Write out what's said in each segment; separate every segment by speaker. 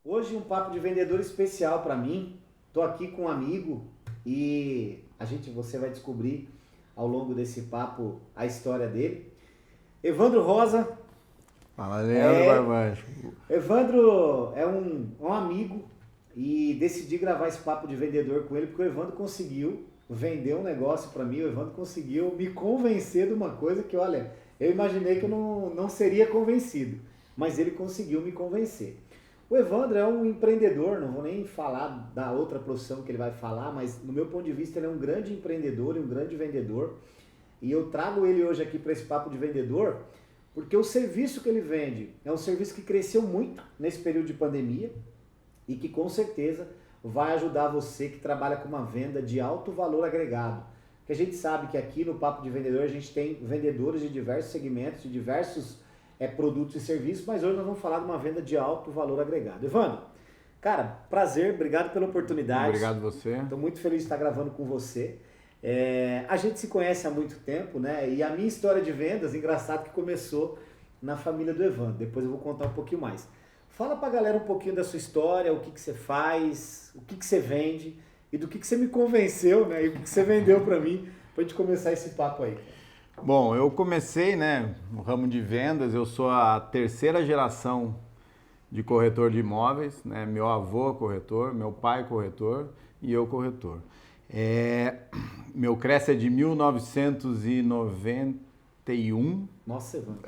Speaker 1: Hoje um papo de vendedor especial para mim. Tô aqui com um amigo e você vai descobrir ao longo desse papo a história dele. Evandro Rosa.
Speaker 2: Fala, Leandro Barbancho.
Speaker 1: Evandro é um amigo e decidi gravar esse papo de vendedor com ele porque o Evandro conseguiu vender um negócio para mim. O Evandro conseguiu me convencer de uma coisa que, olha, eu imaginei que eu não seria convencido, mas ele conseguiu me convencer. O Evandro é um empreendedor, não vou nem falar da outra profissão que ele vai falar, mas no meu ponto de vista ele é um grande empreendedor e um grande vendedor. E eu trago ele hoje aqui para esse papo de vendedor, porque o serviço que ele vende é um serviço que cresceu muito nesse período de pandemia e que com certeza vai ajudar você que trabalha com uma venda de alto valor agregado. Porque a gente sabe que aqui no Papo de Vendedor a gente tem vendedores de diversos segmentos, de diversos produtos e serviços, mas hoje nós vamos falar de uma venda de alto valor agregado. Evandro, cara, prazer, obrigado pela oportunidade.
Speaker 2: Obrigado você.
Speaker 1: Estou muito feliz de estar gravando com você. A gente se conhece há muito tempo, né? E a minha história de vendas, engraçado que começou na família do Evandro. Depois eu vou contar um pouquinho mais. Fala pra galera um pouquinho da sua história, o que você faz, o que você vende e do que você me convenceu, né? E o que você vendeu pra mim, pra gente começar esse papo aí.
Speaker 2: Bom, eu comecei, né, no ramo de vendas, eu sou a terceira geração de corretor de imóveis, né? Meu avô é corretor, meu pai é corretor e eu corretor. Meu Cresce é de 1991.
Speaker 1: Nossa, Evandro,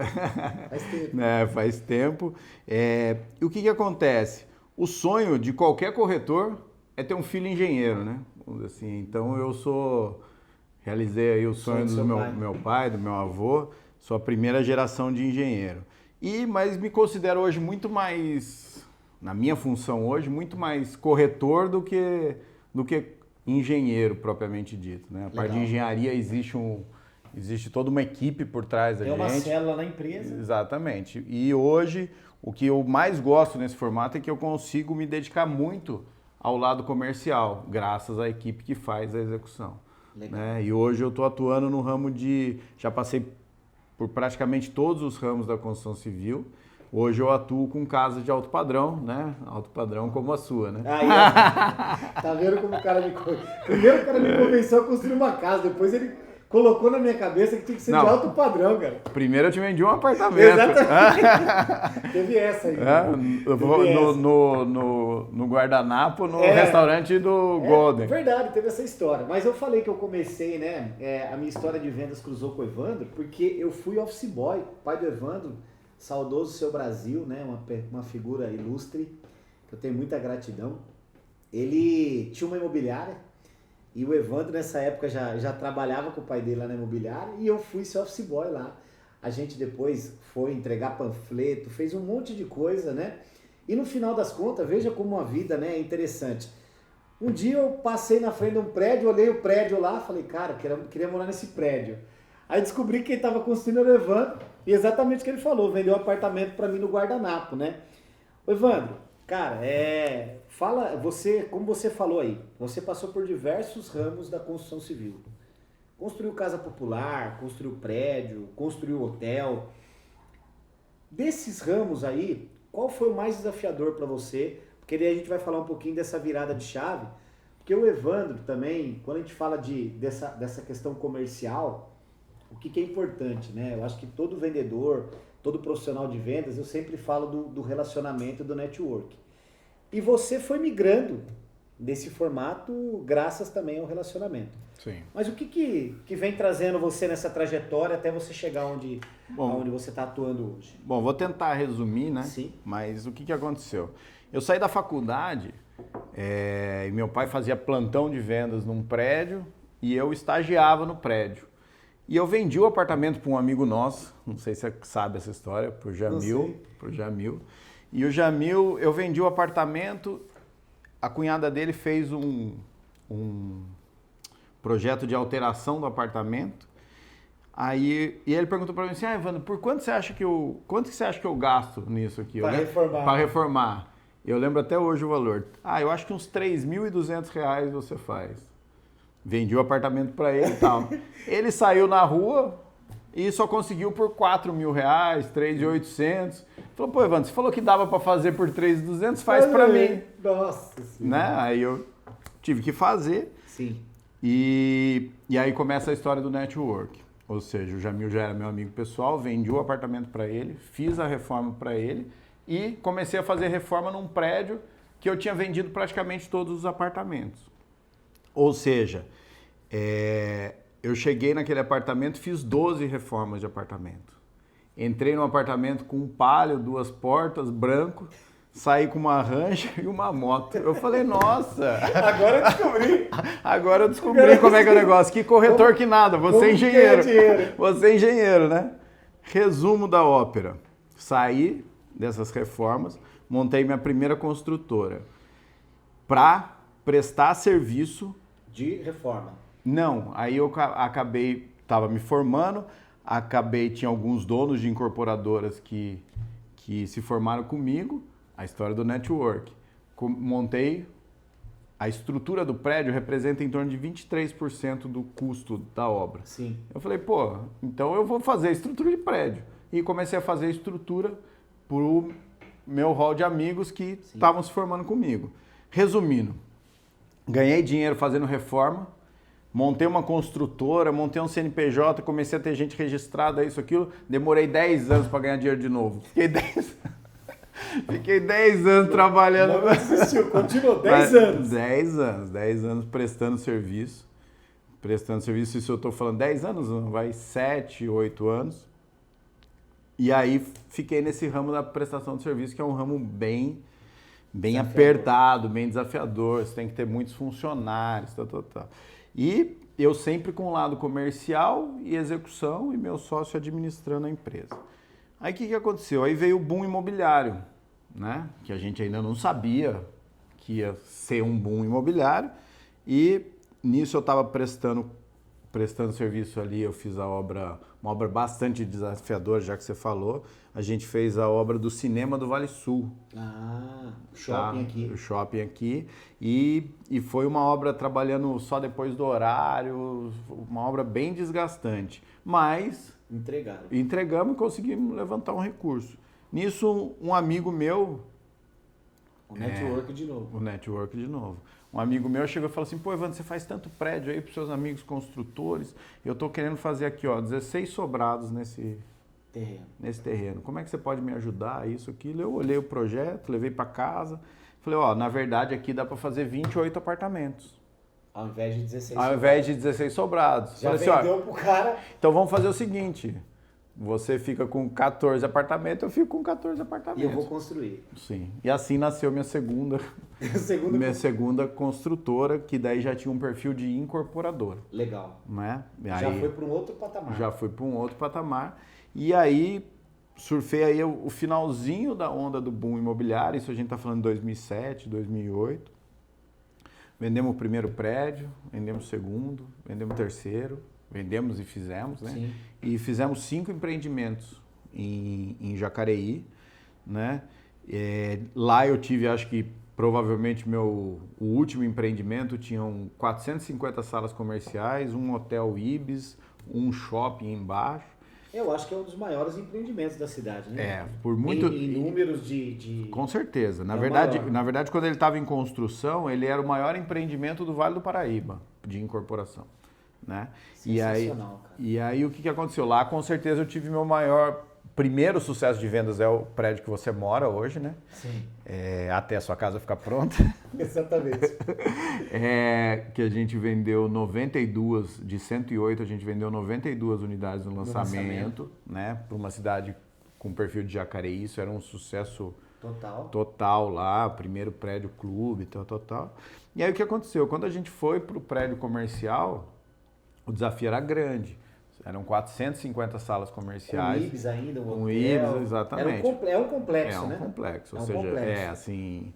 Speaker 1: faz tempo.
Speaker 2: Faz tempo. E o que acontece? O sonho de qualquer corretor é ter um filho engenheiro, né? Vamos dizer assim. Então realizei aí o sonho do meu pai, do meu avô, sou a primeira geração de engenheiro. Mas me considero hoje muito mais, na minha função hoje, muito mais corretor do que engenheiro propriamente dito, né? A parte de engenharia existe toda uma equipe por trás da gente.
Speaker 1: É uma célula na empresa.
Speaker 2: Exatamente. E hoje, o que eu mais gosto nesse formato é que eu consigo me dedicar muito ao lado comercial, graças à equipe que faz a execução. Né? E hoje eu estou atuando no ramo já passei por praticamente todos os ramos da construção civil. Hoje eu atuo com casas de alto padrão, né? Alto padrão como a sua, né?
Speaker 1: Aí, tá vendo como o cara me convenceu? Primeiro o cara me convenceu a construir uma casa, depois ele colocou na minha cabeça que tinha que ser de alto padrão, cara.
Speaker 2: Primeiro eu te vendi um apartamento.
Speaker 1: Exatamente. Teve essa aí.
Speaker 2: No guardanapo, no restaurante do Golden.
Speaker 1: Verdade, teve essa história. Mas eu falei que eu comecei, né? A minha história de vendas cruzou com o Evandro, porque eu fui office boy, pai do Evandro, saudoso Seu Brasil, né? Uma figura ilustre, que eu tenho muita gratidão. Ele tinha uma imobiliária. E o Evandro, nessa época, já trabalhava com o pai dele lá na imobiliária e eu fui ser office boy lá. A gente depois foi entregar panfleto, fez um monte de coisa, né? E no final das contas, veja como a vida, né, é interessante. Um dia eu passei na frente de um prédio, olhei o prédio lá, falei, cara, queria morar nesse prédio. Aí descobri que quem estava construindo era o Evandro e exatamente o que ele falou, vendeu um apartamento para mim no guardanapo, né? Ô Evandro, cara, fala, como você falou aí, você passou por diversos ramos da construção civil. Construiu casa popular, construiu prédio, construiu hotel. Desses ramos aí, qual foi o mais desafiador para você? Porque daí a gente vai falar um pouquinho dessa virada de chave. Porque o Evandro também, quando a gente fala dessa questão comercial, o que é importante, né? Eu acho que todo vendedor, todo profissional de vendas, eu sempre falo do relacionamento, do network. E você foi migrando desse formato graças também ao relacionamento.
Speaker 2: Sim.
Speaker 1: Mas o que vem trazendo você nessa trajetória até você chegar onde você está atuando hoje?
Speaker 2: Bom, vou tentar resumir, né?
Speaker 1: Sim.
Speaker 2: Mas o que aconteceu? Eu saí da faculdade e meu pai fazia plantão de vendas num prédio e eu estagiava no prédio. E eu vendi o apartamento para um amigo nosso, não sei se você sabe essa história, pro Jamil. E o Jamil, eu vendi o apartamento, a cunhada dele fez um projeto de alteração do apartamento. E ele perguntou para mim assim, Evandro, quanto que você acha que eu gasto nisso aqui? Para reformar. Eu lembro até hoje o valor. Eu acho que uns R$3.200 você faz. Vendi o apartamento para ele e tal. Ele saiu na rua e só conseguiu por R$4.000, R$3.800. Falou, pô, Evandro, você falou que dava para fazer por 3.200, faz para mim.
Speaker 1: Nossa Senhora.
Speaker 2: Né? Aí eu tive que fazer.
Speaker 1: Sim.
Speaker 2: E aí começa a história do network. Ou seja, o Jamil já era meu amigo pessoal, vendi o apartamento para ele, fiz a reforma para ele e comecei a fazer reforma num prédio que eu tinha vendido praticamente todos os apartamentos. Ou seja, eu cheguei naquele apartamento, fiz 12 reformas de apartamento. Entrei num apartamento com um Palio, 2 portas, branco, saí com uma Ranger e uma moto. Eu falei, nossa!
Speaker 1: Agora eu descobri.
Speaker 2: Agora eu descobri como é que é o negócio. Que corretor que nada, você é engenheiro. Você é engenheiro, né? Resumo da ópera. Saí dessas reformas, montei minha primeira construtora para prestar serviço.
Speaker 1: De reforma.
Speaker 2: Não, aí eu acabei, estava me formando, tinha alguns donos de incorporadoras que se formaram comigo, a história do network. Montei, a estrutura do prédio representa em torno de 23% do custo da obra.
Speaker 1: Sim.
Speaker 2: Eu falei, pô, então eu vou fazer a estrutura de prédio. E comecei a fazer a estrutura para o meu hall de amigos que estavam se formando comigo. Resumindo, ganhei dinheiro fazendo reforma, montei uma construtora, montei um CNPJ, comecei a ter gente registrada, isso, aquilo. Demorei 10 anos para ganhar dinheiro de novo. Fiquei 10 anos trabalhando.
Speaker 1: Não desistiu, continuou 10 anos.
Speaker 2: 10 anos prestando serviço. Isso eu estou falando 10 anos, não, vai 7, 8 anos. E aí fiquei nesse ramo da prestação de serviço, que é um ramo bem apertado, bem desafiador. Você tem que ter muitos funcionários, tal. E eu sempre com o lado comercial e execução e meu sócio administrando a empresa. Aí o que aconteceu? Aí veio o boom imobiliário, né? Que a gente ainda não sabia que ia ser um boom imobiliário. E nisso eu estava prestando serviço ali, eu fiz uma obra bastante desafiadora, já que você falou. A gente fez a obra do Cinema do Vale Sul.
Speaker 1: Ah, o shopping aqui.
Speaker 2: O shopping aqui. E foi uma obra trabalhando só depois do horário, uma obra bem desgastante. Mas entregamos e conseguimos levantar um recurso. Nisso, um amigo meu...
Speaker 1: O network de novo.
Speaker 2: Um amigo meu chegou e falou assim, pô, Evandro, você faz tanto prédio aí para os seus amigos construtores, eu estou querendo fazer aqui, ó, 16 sobrados nesse terreno. Como é que você pode me ajudar, isso, aquilo? Eu olhei o projeto, levei para casa, falei, ó, na verdade aqui dá para fazer 28 apartamentos.
Speaker 1: Ao invés de 16
Speaker 2: Ao invés de 16 sobrados.
Speaker 1: Já
Speaker 2: falei
Speaker 1: vendeu
Speaker 2: assim,
Speaker 1: pro cara.
Speaker 2: Então vamos fazer o seguinte, você fica com 14 apartamentos, eu fico com 14 apartamentos.
Speaker 1: E eu vou construir.
Speaker 2: Sim. E assim nasceu minha segunda construtora, que daí já tinha um perfil de incorporadora.
Speaker 1: Legal.
Speaker 2: Né?
Speaker 1: Já foi para um outro patamar.
Speaker 2: Já foi para um outro patamar. E aí, surfei aí o finalzinho da onda do boom imobiliário, isso a gente está falando de 2007, 2008. Vendemos o primeiro prédio, vendemos o segundo, vendemos o terceiro. Vendemos e fizemos, né?
Speaker 1: Sim.
Speaker 2: E fizemos 5 empreendimentos em Jacareí, né? Lá eu tive, acho que provavelmente o último empreendimento tinham 450 salas comerciais, um hotel Ibis, um shopping embaixo.
Speaker 1: Eu acho que é um dos maiores empreendimentos da cidade, né?
Speaker 2: Por muito...
Speaker 1: Em números de...
Speaker 2: Com certeza. Na verdade, quando ele estava em construção, ele era o maior empreendimento do Vale do Paraíba, de incorporação. Né?
Speaker 1: Sensacional, cara.
Speaker 2: E aí o que aconteceu? Lá com certeza eu tive meu primeiro sucesso de vendas é o prédio que você mora hoje, né?
Speaker 1: Sim.
Speaker 2: Até a sua casa ficar pronta.
Speaker 1: Exatamente.
Speaker 2: Que a gente vendeu 92, de 108 a gente vendeu 92 unidades no lançamento. Né? Para uma cidade com perfil de Jacareí, isso era um sucesso total lá, primeiro prédio clube, tal. E aí o que aconteceu? Quando a gente foi para o prédio comercial, o desafio era grande. Eram 450 salas comerciais.
Speaker 1: Com Ibis ainda, um
Speaker 2: hotel. Ibis, exatamente.
Speaker 1: É um complexo,
Speaker 2: né?
Speaker 1: É um complexo.
Speaker 2: Ou seja, assim,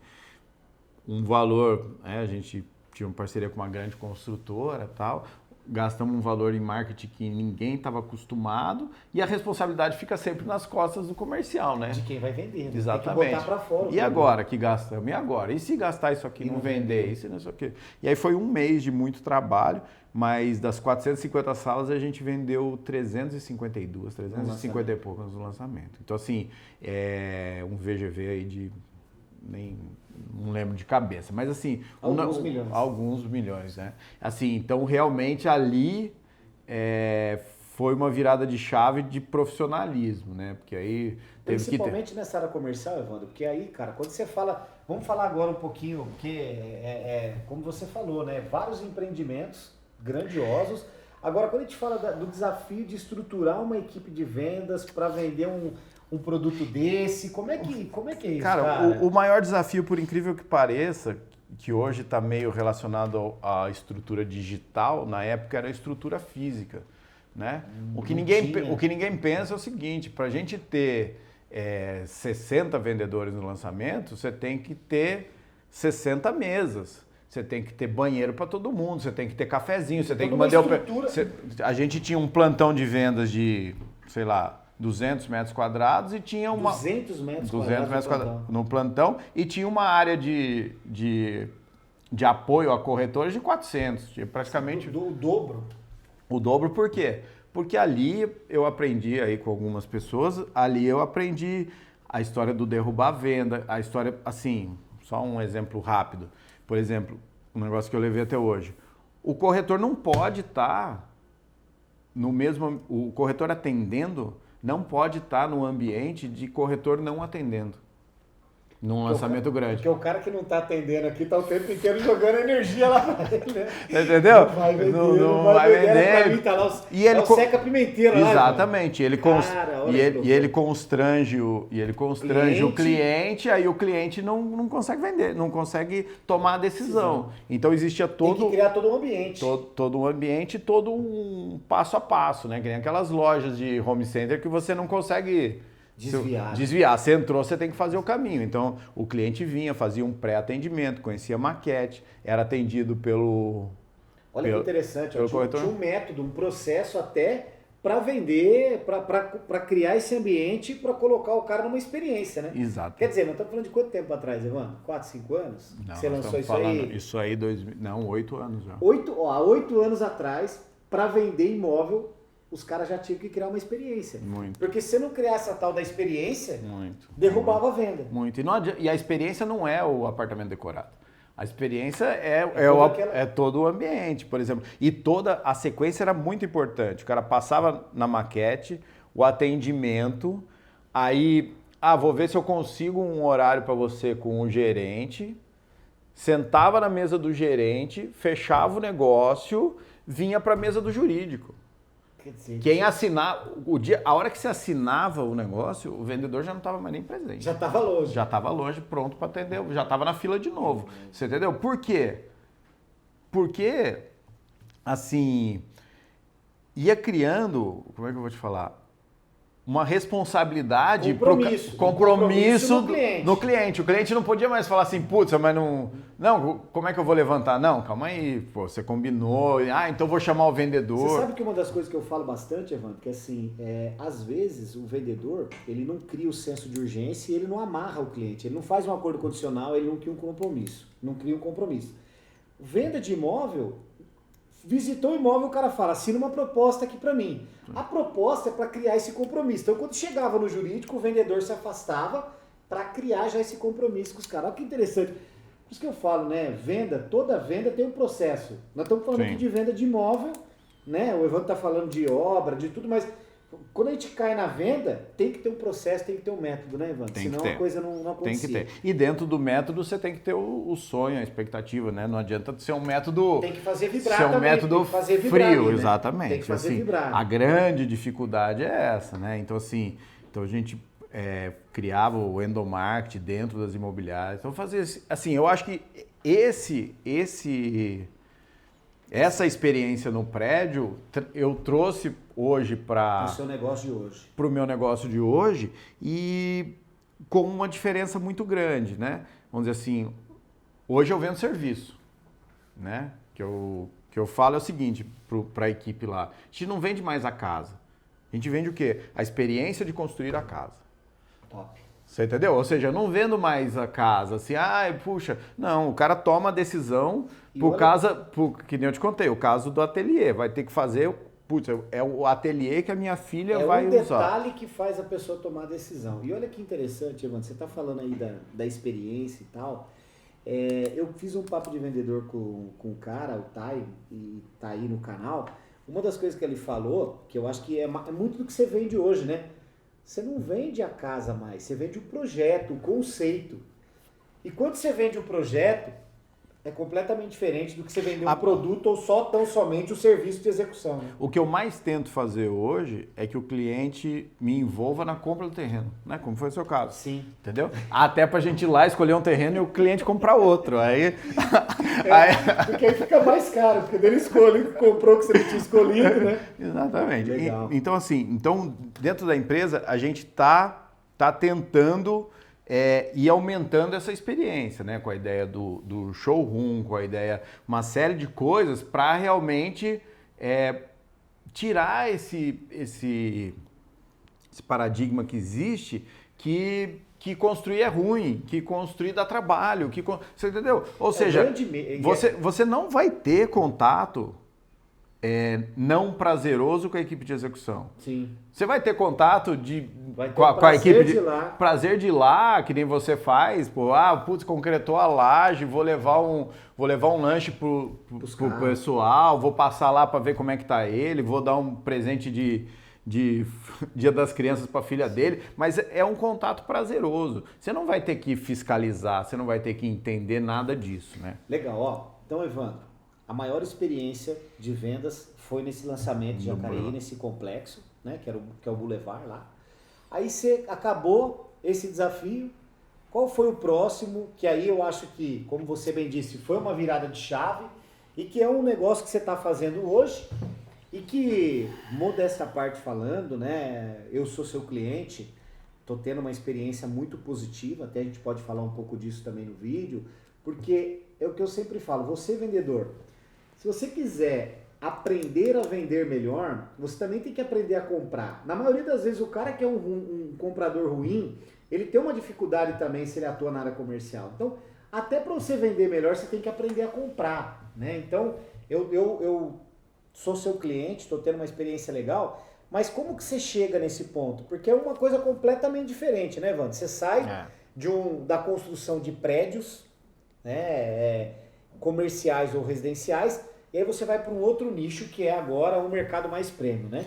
Speaker 2: um valor... a gente tinha uma parceria com uma grande construtora e tal. gastamos um valor em marketing que ninguém estava acostumado e a responsabilidade fica sempre nas costas do comercial, né?
Speaker 1: De quem vai vender. Né?
Speaker 2: Exatamente.
Speaker 1: Tem que botar para fora.
Speaker 2: E agora que gastamos? E agora? E se gastar isso aqui e não vender? E se não sei o quê? E aí foi um mês de muito trabalho, mas das 450 salas a gente vendeu 352, 350 e poucas no lançamento. Então assim, é um VGV aí de... nem não lembro de cabeça, mas assim... Alguns milhões, né? Assim, então realmente ali foi uma virada de chave de profissionalismo, né? Porque aí...
Speaker 1: Principalmente nessa área comercial, Evandro, porque aí, cara, quando você fala... Vamos falar agora um pouquinho, porque como você falou, né? Vários empreendimentos grandiosos. Agora, quando a gente fala do desafio de estruturar uma equipe de vendas para vender um produto desse, como é que é isso, cara?
Speaker 2: O maior desafio, por incrível que pareça, que hoje está meio relacionado à estrutura digital, na época era a estrutura física, né? O que ninguém pensa é o seguinte, para a gente ter 60 vendedores no lançamento, você tem que ter 60 mesas. Você tem que ter banheiro para todo mundo, você tem que ter cafezinho, você tem que mandar a gente tinha um plantão de vendas de, sei lá, 200 metros quadrados e tinha uma...
Speaker 1: 200 metros
Speaker 2: quadrados no plantão e tinha uma área de apoio a corretores de 400, praticamente...
Speaker 1: O dobro?
Speaker 2: O dobro por quê? Porque ali eu aprendi aí com algumas pessoas, ali eu aprendi a história do derrubar a venda, a história, assim, só um exemplo rápido. Por exemplo, um negócio que eu levei até hoje. O corretor não pode estar no mesmo... O corretor atendendo não pode estar no ambiente de corretor não atendendo. Num lançamento grande.
Speaker 1: Porque o cara que não está atendendo aqui está o tempo inteiro jogando energia lá pra ele, né?
Speaker 2: Entendeu?
Speaker 1: Não vai vender, não vai vender. Pra mim, tá lá o seca pimenteira lá.
Speaker 2: Exatamente. Ele constrange o cliente, aí o cliente não consegue vender, não consegue tomar a decisão. Então existia todo...
Speaker 1: Tem que criar todo um ambiente.
Speaker 2: Todo um ambiente, todo um passo a passo, né? Que nem aquelas lojas de home center que você não consegue... Desviar. Você entrou, você tem que fazer o caminho. Então, o cliente vinha, fazia um pré-atendimento, conhecia a maquete, era atendido pelo...
Speaker 1: Olha que interessante, tinha um método, um processo até para vender, para criar esse ambiente, para colocar o cara numa experiência, né?
Speaker 2: Exato.
Speaker 1: Quer dizer, nós estamos falando de quanto tempo atrás, Evandro? 4, 5 anos?
Speaker 2: Não,
Speaker 1: você lançou isso aí?
Speaker 2: Isso aí, 8 anos já.
Speaker 1: 8 anos atrás, para vender imóvel, os caras já tinham que criar uma experiência.
Speaker 2: Muito.
Speaker 1: Porque se não criasse a tal da experiência, derrubava a venda.
Speaker 2: Muito. E a experiência não é o apartamento decorado. A experiência é todo o ambiente, por exemplo. E toda a sequência era muito importante. O cara passava na maquete, o atendimento, aí, vou ver se eu consigo um horário para você com o gerente, sentava na mesa do gerente, fechava o negócio, vinha para a mesa do jurídico. Quem assinar, a hora que você assinava o negócio, o vendedor já não estava mais nem presente.
Speaker 1: Já estava longe.
Speaker 2: Já estava longe, pronto para atender, já estava na fila de novo. Você entendeu? Por quê? Porque, assim, ia criando, como é que eu vou te falar? Uma responsabilidade, compromisso no cliente. O cliente não podia mais falar assim, putz, mas não, como é que eu vou levantar? Não, calma aí, pô, você combinou, então vou chamar o vendedor.
Speaker 1: Você sabe que uma das coisas que eu falo bastante, Evandro, que assim, às vezes o vendedor, ele não cria o senso de urgência e ele não amarra o cliente, ele não faz um acordo condicional, ele não cria um compromisso. Venda de imóvel... Visitou o imóvel, o cara fala, assina uma proposta aqui para mim. A proposta é para criar esse compromisso. Então, quando chegava no jurídico, o vendedor se afastava para criar já esse compromisso com os caras. Olha que interessante. Por isso que eu falo, né? Toda venda tem um processo. Nós estamos falando aqui de venda de imóvel, né? O Evandro está falando de obra, de tudo, mas quando a gente cai na venda, tem que ter um processo, tem que ter um método, né, Evandro? Senão a coisa não acontecia.
Speaker 2: Tem que ter. E dentro do método você tem que ter o sonho, a expectativa, né? Não adianta ser um método...
Speaker 1: Tem que fazer vibrar
Speaker 2: também. Ser um método frio,
Speaker 1: né?
Speaker 2: Exatamente.
Speaker 1: Tem que fazer vibrar.
Speaker 2: A grande dificuldade é essa, né? Então, assim, a gente criava o endomarketing dentro das imobiliárias. Então, fazer assim, eu acho que essa experiência no prédio eu trouxe hoje para
Speaker 1: o seu negócio de hoje.
Speaker 2: Para o meu negócio de hoje e com uma diferença muito grande, né? Vamos dizer assim, hoje eu vendo serviço, né? Que eu que eu falo é o seguinte para a equipe lá. A gente não vende mais a casa. A gente vende o quê? A experiência de construir a casa.
Speaker 1: Top.
Speaker 2: Você entendeu? Ou seja, eu não vendo mais a casa assim, puxa. Não, o cara toma a decisão que nem eu te contei, o caso do ateliê. Vai ter que fazer, é o ateliê que a minha filha vai usar. É um
Speaker 1: detalhe que faz a pessoa tomar a decisão. E olha que interessante, Evandro, você está falando aí da experiência e tal. Eu fiz um papo de vendedor com o cara, o Tai, e tá aí no canal. Uma das coisas que ele falou, que eu acho que é muito do que você vende hoje, né? Você não vende a casa mais, você vende o projeto, o conceito. E quando você vende o projeto, é completamente diferente do que você vender um produto ou tão somente o serviço de execução. Né?
Speaker 2: O que eu mais tento fazer hoje é que o cliente me envolva na compra do terreno, né? Como foi o seu caso.
Speaker 1: Sim.
Speaker 2: Entendeu? Até pra gente ir lá escolher um terreno e o cliente comprar outro.
Speaker 1: Porque aí fica mais caro, porque ele escolhe, comprou o que você não tinha escolhido, né?
Speaker 2: Exatamente.
Speaker 1: Legal.
Speaker 2: Então, assim, dentro da empresa, a gente tá tentando ir aumentando essa experiência, né? Com a ideia do showroom, com a ideia, uma série de coisas para realmente tirar esse paradigma que existe que construir é ruim, que construir dá trabalho, você entendeu? Ou seja, você não vai ter contato não prazeroso com a equipe de execução.
Speaker 1: Sim.
Speaker 2: Você vai ter contato com a equipe de prazer de ir lá, que nem você faz, concretou a laje, vou levar um lanche pro pessoal, vou passar lá para ver como é que tá ele, vou dar um presente de Dia das Crianças para a filha dele, mas é um contato prazeroso. Você não vai ter que fiscalizar, você não vai ter que entender nada disso, né?
Speaker 1: Legal, ó. Então, Evandro, a maior experiência de vendas foi nesse lançamento de Jacareí, nesse complexo, né, que é o Boulevard lá. Aí você acabou esse desafio. Qual foi o próximo? Que aí eu acho que, como você bem disse, foi uma virada de chave e que é um negócio que você está fazendo hoje e que, modesta parte falando, né, eu sou seu cliente, estou tendo uma experiência muito positiva, até a gente pode falar um pouco disso também no vídeo, porque é o que eu sempre falo, você vendedor, se você quiser aprender a vender melhor, você também tem que aprender a comprar. Na maioria das vezes, o cara que é um comprador ruim, ele tem uma dificuldade também se ele atua na área comercial. Então, até para você vender melhor, você tem que aprender a comprar, né? Então, eu sou seu cliente, estou tendo uma experiência legal, mas como que você chega nesse ponto? Porque é uma coisa completamente diferente, né, Evandro? Você sai da construção de prédios, né, comerciais ou residenciais, e aí você vai para um outro nicho que é agora um mercado mais premium, né?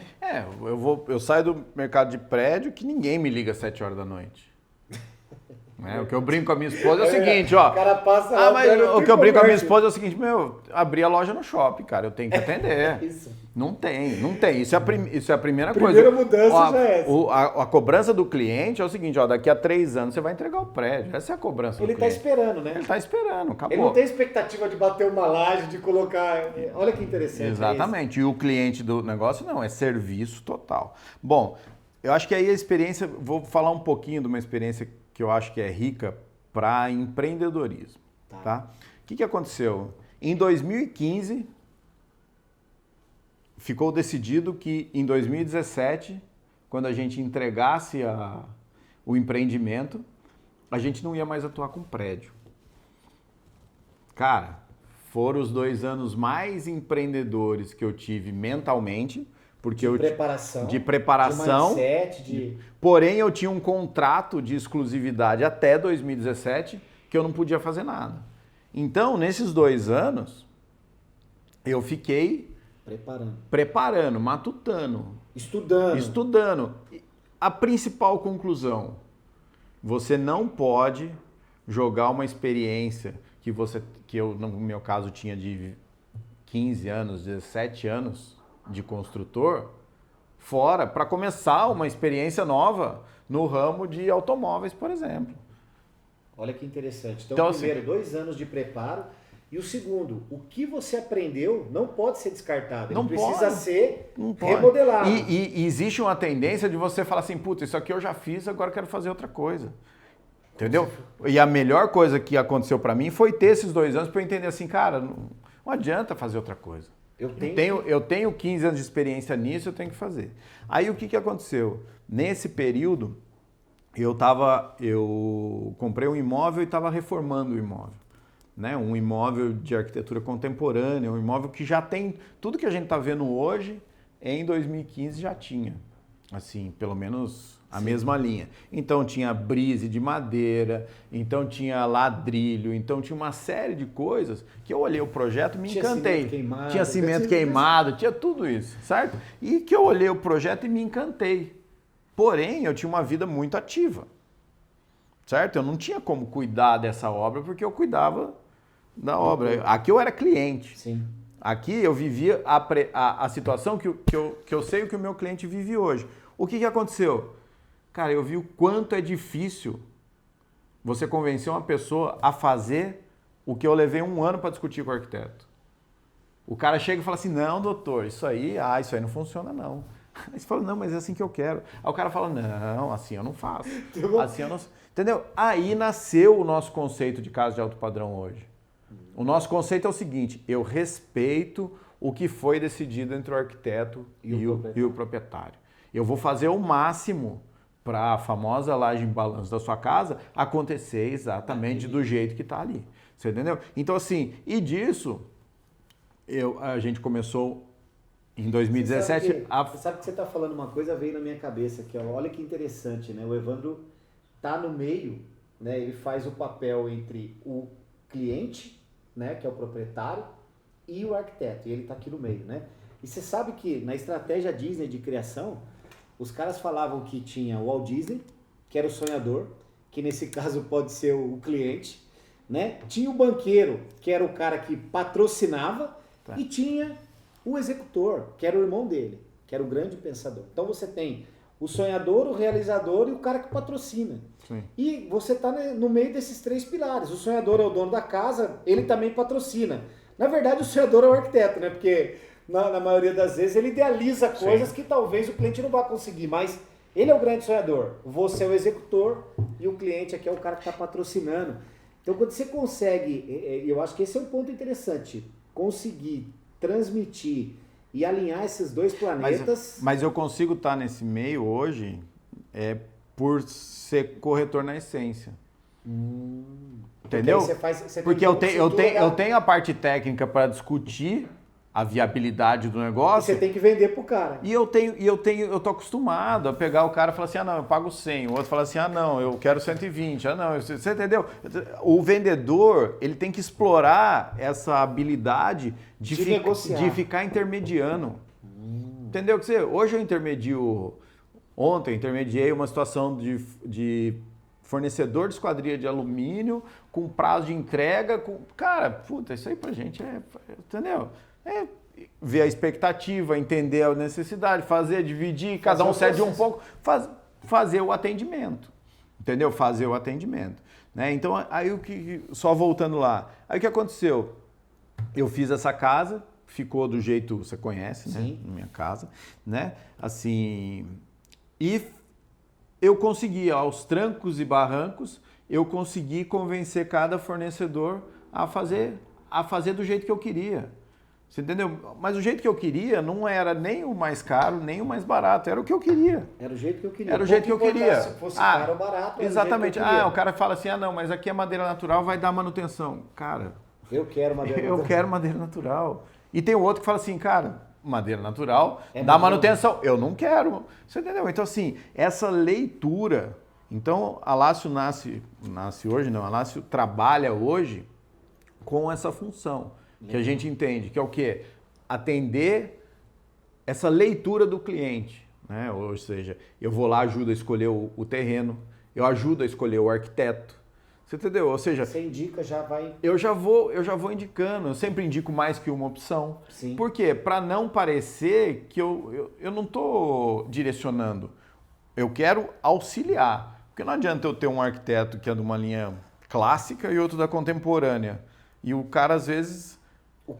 Speaker 2: Eu saio do mercado de prédio que ninguém me liga às 7 horas da noite. O que eu brinco com a minha esposa é o seguinte, ó.
Speaker 1: O cara passa lá,
Speaker 2: mas o que eu brinco com a minha esposa é o seguinte, abri a loja no shopping, cara, eu tenho que atender.
Speaker 1: Isso.
Speaker 2: Não tem. Isso é a primeira coisa.
Speaker 1: Primeira mudança já é essa.
Speaker 2: A cobrança do cliente é o seguinte, ó, daqui a 3 anos você vai entregar o prédio. Essa é a cobrança do cliente.
Speaker 1: Ele tá esperando, né?
Speaker 2: Ele tá esperando, acabou.
Speaker 1: Ele não tem expectativa de bater uma laje, de colocar... Olha que interessante.
Speaker 2: Exatamente. E o cliente do negócio não, é serviço total. Bom, eu acho que aí a experiência, vou falar um pouquinho de uma experiência que eu acho que é rica para empreendedorismo. Tá? O que aconteceu? Em 2015, ficou decidido que em 2017, quando a gente entregasse o empreendimento, a gente não ia mais atuar com prédio. Cara, foram os 2 anos mais empreendedores que eu tive mentalmente, porque de preparação,
Speaker 1: de mindset,
Speaker 2: porém eu tinha um contrato de exclusividade até 2017 que eu não podia fazer nada. Então, nesses 2 anos, eu fiquei preparando, matutando, estudando. A principal conclusão, você não pode jogar uma experiência que eu, no meu caso, tinha de 15 anos, 17 anos, de construtor, fora para começar uma experiência nova no ramo de automóveis, por exemplo.
Speaker 1: Olha que interessante. Então primeiro, assim, 2 anos de preparo. E o segundo, o que você aprendeu não pode ser descartado. Ele precisa ser remodelado.
Speaker 2: E existe uma tendência de você falar assim, puta, isso aqui eu já fiz, agora eu quero fazer outra coisa. Entendeu? E a melhor coisa que aconteceu para mim foi ter esses 2 anos para eu entender assim, cara, Não adianta fazer outra coisa.
Speaker 1: Eu
Speaker 2: tenho 15 anos de experiência nisso, eu tenho que fazer. Aí o que aconteceu? Nesse período, eu comprei um imóvel e estava reformando o imóvel. Né? Um imóvel de arquitetura contemporânea, um imóvel que já tem tudo que a gente está vendo hoje, em 2015 já tinha. Assim, pelo menos a mesma linha. Então tinha brise de madeira, então tinha ladrilho, então tinha uma série de coisas que eu olhei o projeto e me encantei. Tinha cimento queimado, tinha tudo isso, certo? E que eu olhei o projeto e me encantei. Porém, eu tinha uma vida muito ativa, certo? Eu não tinha como cuidar dessa obra porque eu cuidava da obra. Aqui eu era cliente.
Speaker 1: Sim.
Speaker 2: Aqui eu vivia a situação que eu sei o que o meu cliente vive hoje. O que aconteceu? Cara, eu vi o quanto é difícil você convencer uma pessoa a fazer o que eu levei 1 ano para discutir com o arquiteto. O cara chega e fala assim, não, doutor, isso aí não funciona não. Aí você fala, não, mas é assim que eu quero. Aí o cara fala, não, assim eu não faço. Assim eu não... Entendeu? Aí nasceu o nosso conceito de casa de alto padrão hoje. O nosso conceito é o seguinte, eu respeito o que foi decidido entre o arquiteto e o proprietário. Eu vou fazer o máximo para a famosa laje em balanço da sua casa acontecer exatamente do jeito que está ali. Você entendeu? Então assim, e disso, a gente começou em 2017...
Speaker 1: Você sabe que você está falando uma coisa, veio na minha cabeça aqui, ó. Olha que interessante, né? O Evandro está no meio, né? Ele faz o papel entre o cliente, né, que é o proprietário, e o arquiteto, e ele está aqui no meio, né? E você sabe que na estratégia Disney de criação, os caras falavam que tinha o Walt Disney, que era o sonhador, que nesse caso pode ser o cliente, né? Tinha o banqueiro, que era o cara que patrocinava, e tinha o executor, que era o irmão dele, que era o grande pensador. Então você tem o sonhador, o realizador e o cara que patrocina.
Speaker 2: Sim.
Speaker 1: E você está no meio desses 3 pilares. O sonhador é o dono da casa, ele também patrocina. Na verdade, o sonhador é o arquiteto, né? Porque na maioria das vezes ele idealiza coisas que talvez o cliente não vá conseguir, mas ele é o grande sonhador. Você é o executor e o cliente aqui é o cara que está patrocinando. Então, quando você consegue, eu acho que esse é um ponto interessante, conseguir transmitir e alinhar esses 2 planetas...
Speaker 2: Mas eu consigo estar nesse meio hoje por ser corretor na essência. Entendeu? Porque eu tenho a parte técnica para discutir a viabilidade do negócio.
Speaker 1: E você tem que vender pro cara.
Speaker 2: E eu tô acostumado a pegar o cara e falar assim, não, eu pago 100. O outro fala assim, não, eu quero 120. Não, você entendeu? O vendedor, ele tem que explorar essa habilidade de ficar intermediando. Entendeu? Hoje eu intermedio, ontem eu intermediei uma situação de fornecedor de esquadria de alumínio com prazo de entrega. Cara, puta, isso aí pra gente entendeu? Ver a expectativa, entender a necessidade, dividir, cada um cede um pouco, fazer o atendimento, entendeu? Fazer o atendimento, né? Então, aí só voltando lá, aí o que aconteceu? Eu fiz essa casa, ficou do jeito, você conhece, né?
Speaker 1: Sim.
Speaker 2: Na minha casa, né? Assim, e eu consegui, aos trancos e barrancos, eu consegui convencer cada fornecedor a fazer do jeito que eu queria. Você entendeu? Mas o jeito que eu queria não era nem o mais caro, nem o mais barato. Era o que eu queria.
Speaker 1: Era o jeito que eu queria.
Speaker 2: Era o jeito que eu queria.
Speaker 1: Se fosse caro ou barato, era
Speaker 2: exatamente.
Speaker 1: O jeito que eu queria.
Speaker 2: O cara fala assim, não, mas aqui é madeira natural, vai dar manutenção. Cara,
Speaker 1: eu quero madeira natural.
Speaker 2: Eu quero madeira natural. E tem o outro que fala assim, cara, madeira natural, dá manutenção. Eu não quero. Você entendeu? Então, assim, essa leitura... Então, a Lácio nasce hoje, não. A Lácio trabalha hoje com essa função. Que a gente entende, que é o quê? Atender essa leitura do cliente, né? Ou seja, eu vou lá, ajudo a escolher o terreno, eu ajudo a escolher o arquiteto. Você entendeu? Ou seja,
Speaker 1: você indica, já vai...
Speaker 2: Eu já vou indicando, eu sempre indico mais que uma opção.
Speaker 1: Sim.
Speaker 2: Por quê? Para não parecer que eu não estou direcionando, eu quero auxiliar. Porque não adianta eu ter um arquiteto que é de uma linha clássica e outro da contemporânea. E o cara, às vezes... O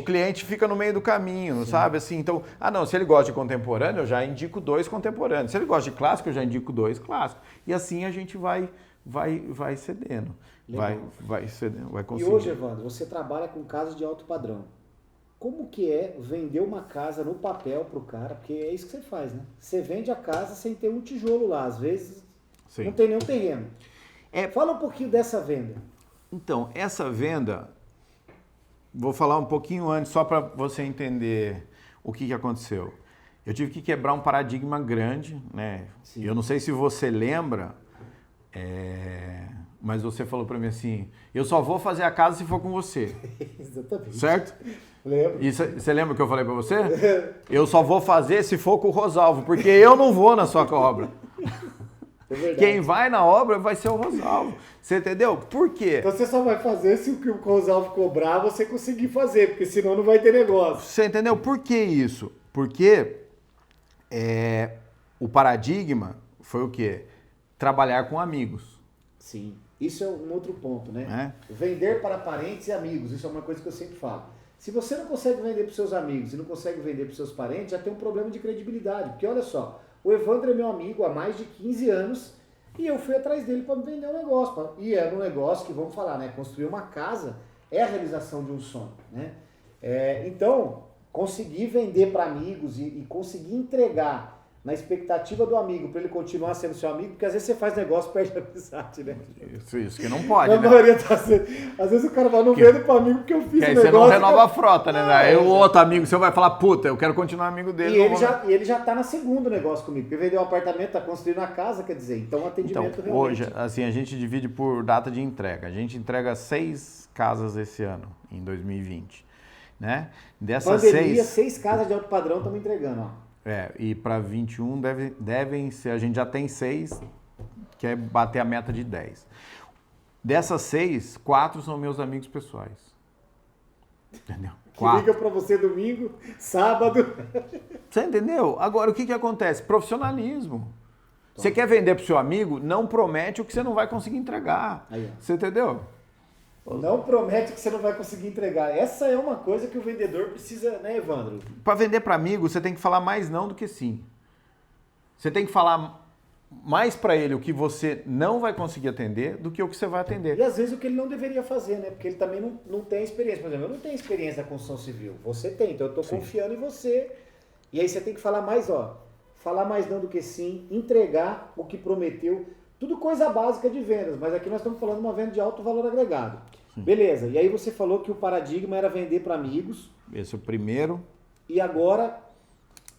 Speaker 2: cliente fica no meio do caminho, sim, sabe? Assim, então, se ele gosta de contemporâneo, eu já indico 2 contemporâneos. Se ele gosta de clássico, eu já indico 2 clássicos. E assim a gente vai vai cedendo. Vai cedendo, vai
Speaker 1: E
Speaker 2: conseguir.
Speaker 1: hoje, Evandro, você trabalha com casas de alto padrão. Como que é vender uma casa no papel pro cara? Porque é isso que você faz, né? Você vende a casa sem ter um tijolo lá. Às vezes
Speaker 2: Sim.
Speaker 1: não tem nenhum terreno. Fala um pouquinho dessa venda.
Speaker 2: Então, essa venda, vou falar um pouquinho antes, só para você entender o que aconteceu. Eu tive que quebrar um paradigma grande, né?
Speaker 1: Sim.
Speaker 2: Eu não sei se você lembra, mas você falou para mim assim, eu só vou fazer a casa se for com você.
Speaker 1: Exatamente.
Speaker 2: Certo?
Speaker 1: Lembro.
Speaker 2: E você lembra o que eu falei para você? Eu só vou fazer se for com o Rosalvo, porque eu não vou na sua obra.
Speaker 1: É verdade.
Speaker 2: Quem vai na obra vai ser o Rosalvo. Você entendeu? Por quê?
Speaker 1: Então você só vai fazer se o que o Rosalvo cobrar você conseguir fazer, porque senão não vai ter negócio.
Speaker 2: Você entendeu? Por que isso? Porque o paradigma foi o quê? Trabalhar com amigos.
Speaker 1: Sim. Isso é um outro ponto, né? Vender para parentes e amigos. Isso é uma coisa que eu sempre falo. Se você não consegue vender para os seus amigos e não consegue vender para os seus parentes, já tem um problema de credibilidade. Porque olha só, o Evandro é meu amigo há mais de 15 anos e eu fui atrás dele para vender um negócio. E era um negócio que, vamos falar, né? Construir uma casa é a realização de um sonho, né? Então, conseguir vender para amigos e conseguir entregar na expectativa do amigo, para ele continuar sendo seu amigo, porque às vezes você faz negócio e perde a amizade, né?
Speaker 2: Isso que não pode,
Speaker 1: Na
Speaker 2: né?
Speaker 1: maioria das vezes. Às vezes o cara fala, não vendo para amigo porque eu fiz
Speaker 2: Que aí
Speaker 1: o negócio.
Speaker 2: você não renova a
Speaker 1: cara...
Speaker 2: frota, né? Aí o outro amigo seu vai falar, puta, eu quero continuar amigo dele.
Speaker 1: E ele já tá na segundo negócio comigo, porque vendeu um apartamento, tá construindo a casa, quer dizer, então o atendimento
Speaker 2: Então,
Speaker 1: realmente...
Speaker 2: hoje, assim, a gente divide por data de entrega. A gente entrega 6 casas esse ano, em 2020, né? Dessas
Speaker 1: Pandemia, 6 casas de alto padrão estamos entregando, ó.
Speaker 2: E para 21 devem ser, a gente já tem 6, que é bater a meta de 10. Dessas 6, 4 são meus amigos pessoais. Entendeu?
Speaker 1: Que liga para você domingo, sábado.
Speaker 2: Você entendeu? Agora, o que acontece? Profissionalismo. Você quer vender para o seu amigo, não promete o que você não vai conseguir entregar.
Speaker 1: Aí,
Speaker 2: você entendeu?
Speaker 1: Não promete que você não vai conseguir entregar. Essa é uma coisa que o vendedor precisa, né, Evandro?
Speaker 2: Para vender para amigo, você tem que falar mais não do que sim. Você tem que falar mais para ele o que você não vai conseguir atender do que o que você vai atender.
Speaker 1: E às vezes o que ele não deveria fazer, né? Porque ele também não tem experiência. Por exemplo, eu não tenho experiência da construção civil. Você tem, então eu estou confiando em você. E aí você tem que falar mais, falar mais não do que sim, entregar o que prometeu. Tudo coisa básica de vendas, mas aqui nós estamos falando de uma venda de alto valor agregado. Sim. Beleza, e aí você falou que o paradigma era vender para amigos.
Speaker 2: Esse é o primeiro.
Speaker 1: E agora,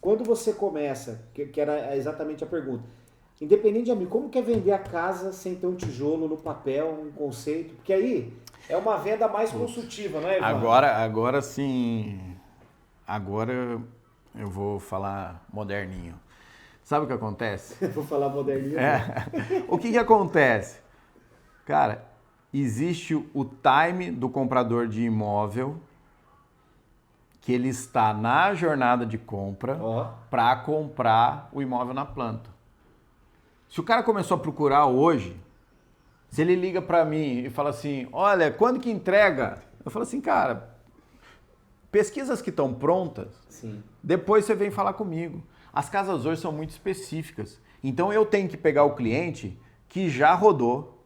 Speaker 1: quando você começa, que era exatamente a pergunta, independente de amigo, como que é vender a casa sem ter um tijolo no papel, um conceito? Porque aí é uma venda mais consultiva, não é, Evandro?
Speaker 2: Agora sim, agora eu vou falar moderninho. Sabe o que acontece?
Speaker 1: Vou falar moderninho.
Speaker 2: O que acontece? Cara, existe o time do comprador de imóvel que ele está na jornada de compra para comprar o imóvel na planta. Se o cara começou a procurar hoje, se ele liga para mim e fala assim, olha, quando que entrega? Eu falo assim, cara, pesquisas que estão prontas,
Speaker 1: sim,
Speaker 2: depois você vem falar comigo. As casas hoje são muito específicas. Então eu tenho que pegar o cliente que já rodou,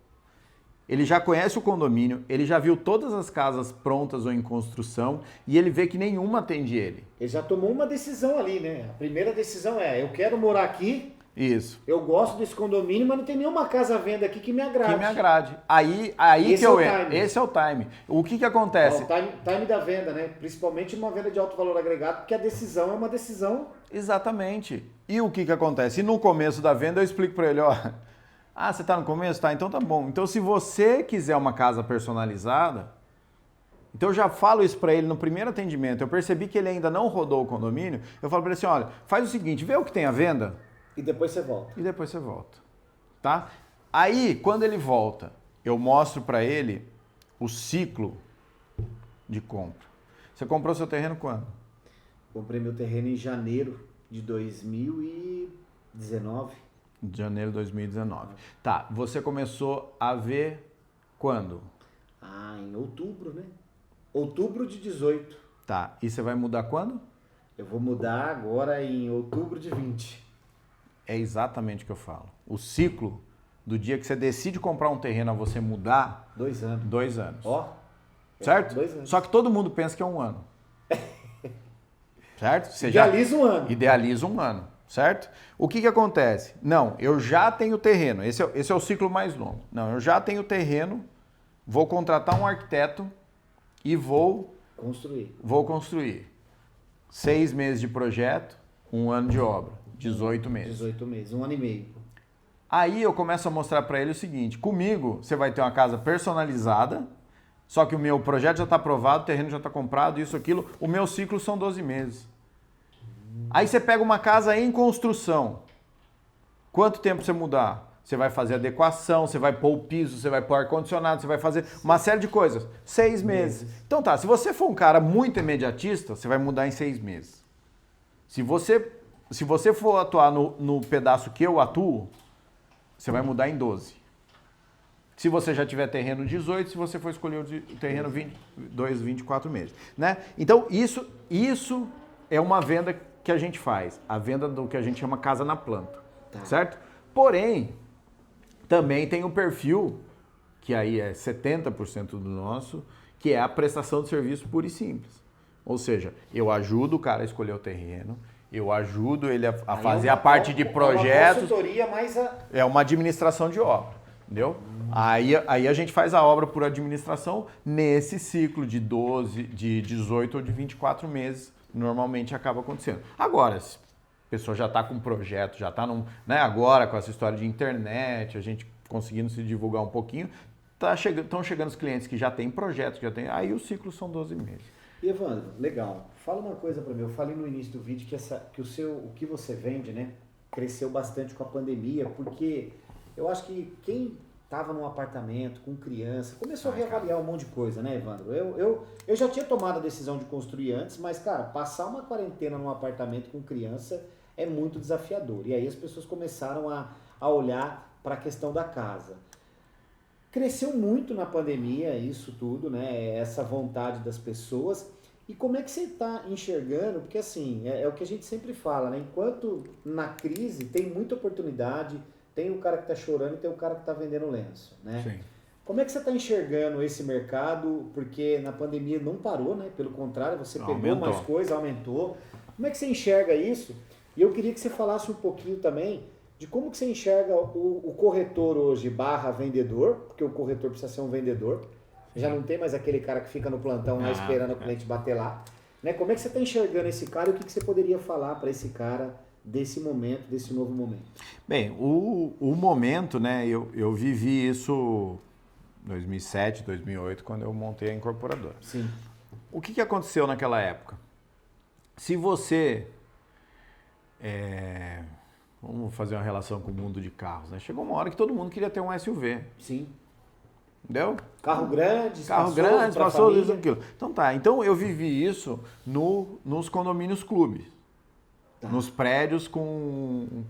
Speaker 2: ele já conhece o condomínio, ele já viu todas as casas prontas ou em construção e ele vê que nenhuma atende ele.
Speaker 1: Ele já tomou uma decisão ali, né? A primeira decisão é, eu quero morar aqui,
Speaker 2: isso,
Speaker 1: eu gosto desse condomínio, mas não tem nenhuma casa à venda aqui que me agrade.
Speaker 2: Que me agrade. Aí
Speaker 1: esse
Speaker 2: que eu entro. Esse é o time. O que acontece?
Speaker 1: O time da venda, né? Principalmente numa venda de alto valor agregado, porque a decisão é uma decisão...
Speaker 2: Exatamente. E o que acontece? E no começo da venda eu explico para ele, você tá no começo? Tá, então tá bom. Então se você quiser uma casa personalizada, então eu já falo isso para ele no primeiro atendimento. Eu percebi que ele ainda não rodou o condomínio, eu falo para ele assim, olha, faz o seguinte, vê o que tem à venda.
Speaker 1: E depois você volta.
Speaker 2: E depois você volta, tá? Aí, quando ele volta, eu mostro para ele o ciclo de compra. Você comprou seu terreno quando?
Speaker 1: Comprei meu terreno em janeiro de 2019.
Speaker 2: De janeiro de 2019. Tá, você começou a ver quando?
Speaker 1: Em outubro, né? Outubro de 18.
Speaker 2: Tá, e você vai mudar quando?
Speaker 1: Eu vou mudar agora em outubro de 20.
Speaker 2: É exatamente o que eu falo. O ciclo do dia que você decide comprar um terreno a você mudar,
Speaker 1: 2 anos.
Speaker 2: 2 anos.
Speaker 1: Ó.
Speaker 2: Certo?
Speaker 1: 2 anos.
Speaker 2: Só que todo mundo pensa que é 1 ano. Certo? Você
Speaker 1: Idealiza 1 ano.
Speaker 2: Idealiza 1 ano, certo? O que acontece? Não, eu já tenho terreno. Esse é o ciclo mais longo. Não, eu já tenho terreno, vou contratar um arquiteto e vou construir. 6 meses de projeto, 1 ano de obra, 18 meses.
Speaker 1: 18 meses, 1 ano e meio.
Speaker 2: Aí eu começo a mostrar para ele o seguinte, comigo você vai ter uma casa personalizada, só que o meu projeto já está aprovado, o terreno já está comprado, isso, aquilo. O meu ciclo são 12 meses. Aí você pega uma casa em construção. Quanto tempo você mudar? Você vai fazer adequação, você vai pôr o piso, você vai pôr ar-condicionado, você vai fazer uma série de coisas. 6 meses. Então tá, se você for um cara muito imediatista, você vai mudar em 6 meses. Se você for atuar no pedaço que eu atuo, você vai mudar em 12. Se você já tiver terreno 18, se você for escolher o terreno 24 meses. Né? Então, isso é uma venda que a gente faz. A venda do que a gente chama casa na planta. Tá. Certo? Porém, também tem o perfil, que aí é 70% do nosso, que é a prestação de serviço pura e simples. Ou seja, eu ajudo o cara a escolher o terreno, eu ajudo ele a fazer a parte de projetos.
Speaker 1: Uma consultoria, mais
Speaker 2: é uma administração de obra. Entendeu? Aí a gente faz a obra por administração nesse ciclo de 12, de 18 ou de 24 meses, normalmente acaba acontecendo. Agora, se a pessoa já está com um projeto, já está agora com essa história de internet, a gente conseguindo se divulgar um pouquinho, estão chegando os clientes que já têm projeto, aí o ciclo são 12 meses.
Speaker 1: E Evandro, legal. Fala uma coisa para mim, eu falei no início do vídeo que o que você vende, né, cresceu bastante com a pandemia, porque eu acho que quem estava num apartamento com criança começou a reavaliar um monte de coisa, né, Evandro? Eu já tinha tomado a decisão de construir antes, mas, cara, passar uma quarentena num apartamento com criança é muito desafiador. E aí as pessoas começaram a olhar para a questão da casa. Cresceu muito na pandemia isso tudo, né? Essa vontade das pessoas. E como é que você está enxergando? Porque, assim, é o que a gente sempre fala, né? Enquanto na crise tem muita oportunidade, tem o cara que está chorando e tem o cara que está vendendo lenço, né?
Speaker 2: Sim.
Speaker 1: Como é que você está enxergando esse mercado? Porque na pandemia não parou, né? Pelo contrário, você pegou mais coisa, aumentou. Como é que você enxerga isso? E eu queria que você falasse um pouquinho também de como que você enxerga o corretor hoje / vendedor, porque o corretor precisa ser um vendedor. Já não tem mais aquele cara que fica no plantão lá esperando o cliente bater lá. Né? Como é que você está enxergando esse cara e o que você poderia falar para esse cara desse momento, desse novo momento?
Speaker 2: Bem, o momento, né, eu vivi isso em 2007, 2008, quando eu montei a incorporadora.
Speaker 1: Sim.
Speaker 2: O que aconteceu naquela época? Se você... vamos fazer uma relação com o mundo de carros, né? Chegou uma hora que todo mundo queria ter um SUV.
Speaker 1: Sim.
Speaker 2: Entendeu?
Speaker 1: Carro grande,
Speaker 2: espaçoso, isso, aquilo. Então tá, então eu vivi isso nos condomínios clubes. Tá. Nos prédios com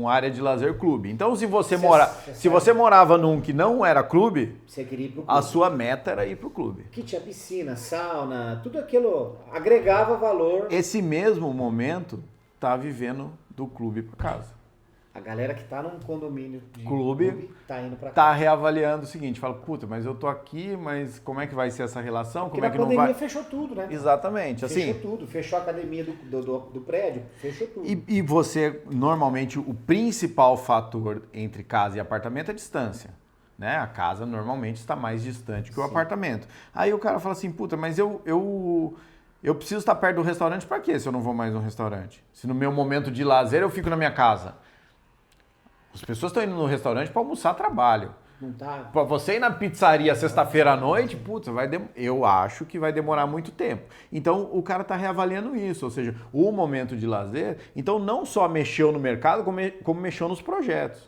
Speaker 2: área de lazer clube. Então se você morava num que não era clube,
Speaker 1: você queria ir pro clube.
Speaker 2: A sua meta era ir pro clube.
Speaker 1: Que tinha piscina, sauna, tudo aquilo agregava valor.
Speaker 2: Esse mesmo momento tá vivendo do clube para casa.
Speaker 1: A galera que tá num condomínio de
Speaker 2: clube
Speaker 1: tá indo para casa.
Speaker 2: Tá reavaliando o seguinte, fala, puta, mas eu tô aqui, mas como é que vai ser essa relação?
Speaker 1: Porque
Speaker 2: como é que
Speaker 1: não vai? A pandemia
Speaker 2: fechou
Speaker 1: tudo, né?
Speaker 2: Exatamente.
Speaker 1: Fechou tudo, fechou a academia do prédio, fechou tudo.
Speaker 2: E você, normalmente, o principal fator entre casa e apartamento é a distância. Né? A casa normalmente está mais distante que o apartamento. Aí o cara fala assim, puta, mas eu preciso estar perto do restaurante para quê se eu não vou mais no restaurante? Se no meu momento de lazer eu fico na minha casa. As pessoas estão indo no restaurante para almoçar trabalho.
Speaker 1: Não tá.
Speaker 2: Para você ir na pizzaria sexta-feira à noite, putz, eu acho que vai demorar muito tempo. Então o cara está reavaliando isso, ou seja, o momento de lazer. Então não só mexeu no mercado, como mexeu nos projetos.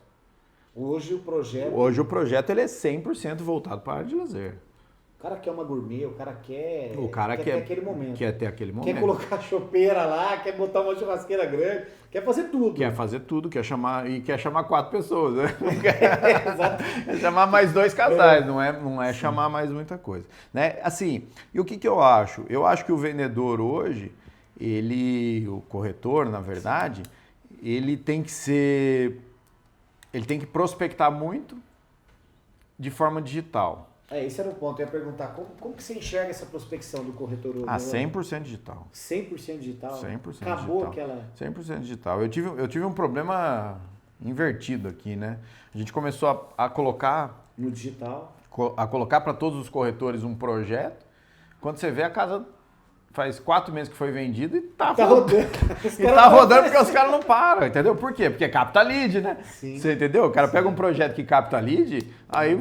Speaker 1: Hoje o projeto
Speaker 2: ele é 100% voltado para a área de lazer.
Speaker 1: O cara quer uma gourmet, o cara quer
Speaker 2: ter
Speaker 1: aquele momento.
Speaker 2: Quer ter aquele momento.
Speaker 1: Quer colocar chopeira lá, quer botar uma churrasqueira grande, quer fazer tudo.
Speaker 2: Quer fazer tudo, quer chamar 4 pessoas, né? Quer chamar mais 2 casais, não é chamar mais muita coisa. Né? Assim, e o que eu acho? Eu acho que o vendedor hoje, o corretor, na verdade, ele tem que ser ele tem que prospectar muito de forma digital.
Speaker 1: Esse era o ponto. Eu ia perguntar, como que você enxerga essa prospecção do corretor hoje?
Speaker 2: 100% digital.
Speaker 1: 100% digital?
Speaker 2: 100%
Speaker 1: Acabou
Speaker 2: digital.
Speaker 1: aquela...
Speaker 2: 100% digital. Eu tive um problema invertido aqui, né? A gente começou a colocar...
Speaker 1: No digital?
Speaker 2: A colocar para todos os corretores um projeto. Quando você vê, a casa faz 4 meses que foi vendida e tá rodando. E tá rodando porque os caras não param, entendeu? Por quê? Porque capta lead, né?
Speaker 1: Sim.
Speaker 2: Você entendeu? O cara pega um projeto que capta lead, aí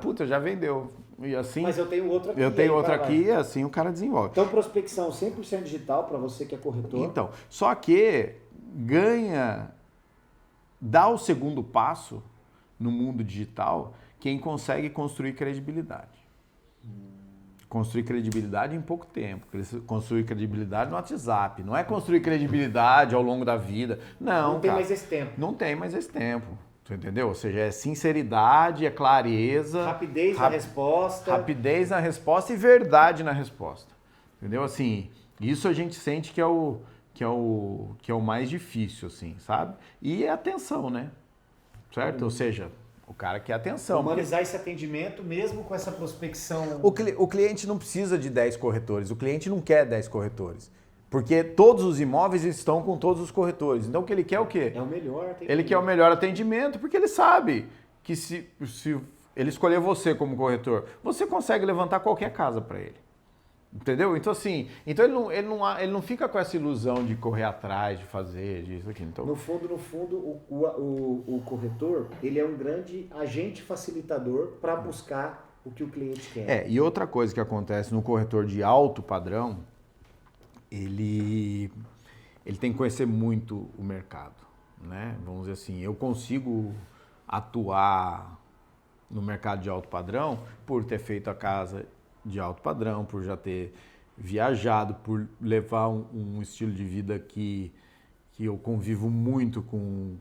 Speaker 2: puta, já vendeu. E assim,
Speaker 1: mas eu tenho outro aqui.
Speaker 2: Eu tenho outro aqui e assim o cara desenvolve.
Speaker 1: Então, prospecção 100% digital para você que é corretor.
Speaker 2: Então, só que dá o segundo passo no mundo digital quem consegue construir credibilidade. Construir credibilidade em pouco tempo. Construir credibilidade no WhatsApp. Não é construir credibilidade ao longo da vida. Não tem
Speaker 1: mais esse tempo.
Speaker 2: Não tem mais esse tempo. Você entendeu? Ou seja, é sinceridade, é clareza.
Speaker 1: Rapidez na resposta.
Speaker 2: Rapidez na resposta e verdade na resposta. Entendeu? Assim, isso a gente sente que é o mais difícil, assim, sabe? E é atenção, né? Certo? Ou seja... O cara quer atenção.
Speaker 1: Humanizar esse atendimento mesmo com essa prospecção.
Speaker 2: O cliente não precisa de 10 corretores, o cliente não quer 10 corretores. Porque todos os imóveis estão com todos os corretores. Então o que ele quer é o quê?
Speaker 1: É o melhor atendimento.
Speaker 2: Ele quer o melhor atendimento porque ele sabe que se ele escolher você como corretor, você consegue levantar qualquer casa para ele. Entendeu? Então assim, ele não fica com essa ilusão de correr atrás, de fazer, disso aqui. Então...
Speaker 1: No fundo, o corretor, ele é um grande agente facilitador para buscar o que o cliente quer.
Speaker 2: E outra coisa que acontece no corretor de alto padrão, ele tem que conhecer muito o mercado, né? Vamos dizer assim, eu consigo atuar no mercado de alto padrão por ter feito a casa de alto padrão, por já ter viajado, por levar um estilo de vida que eu convivo muito com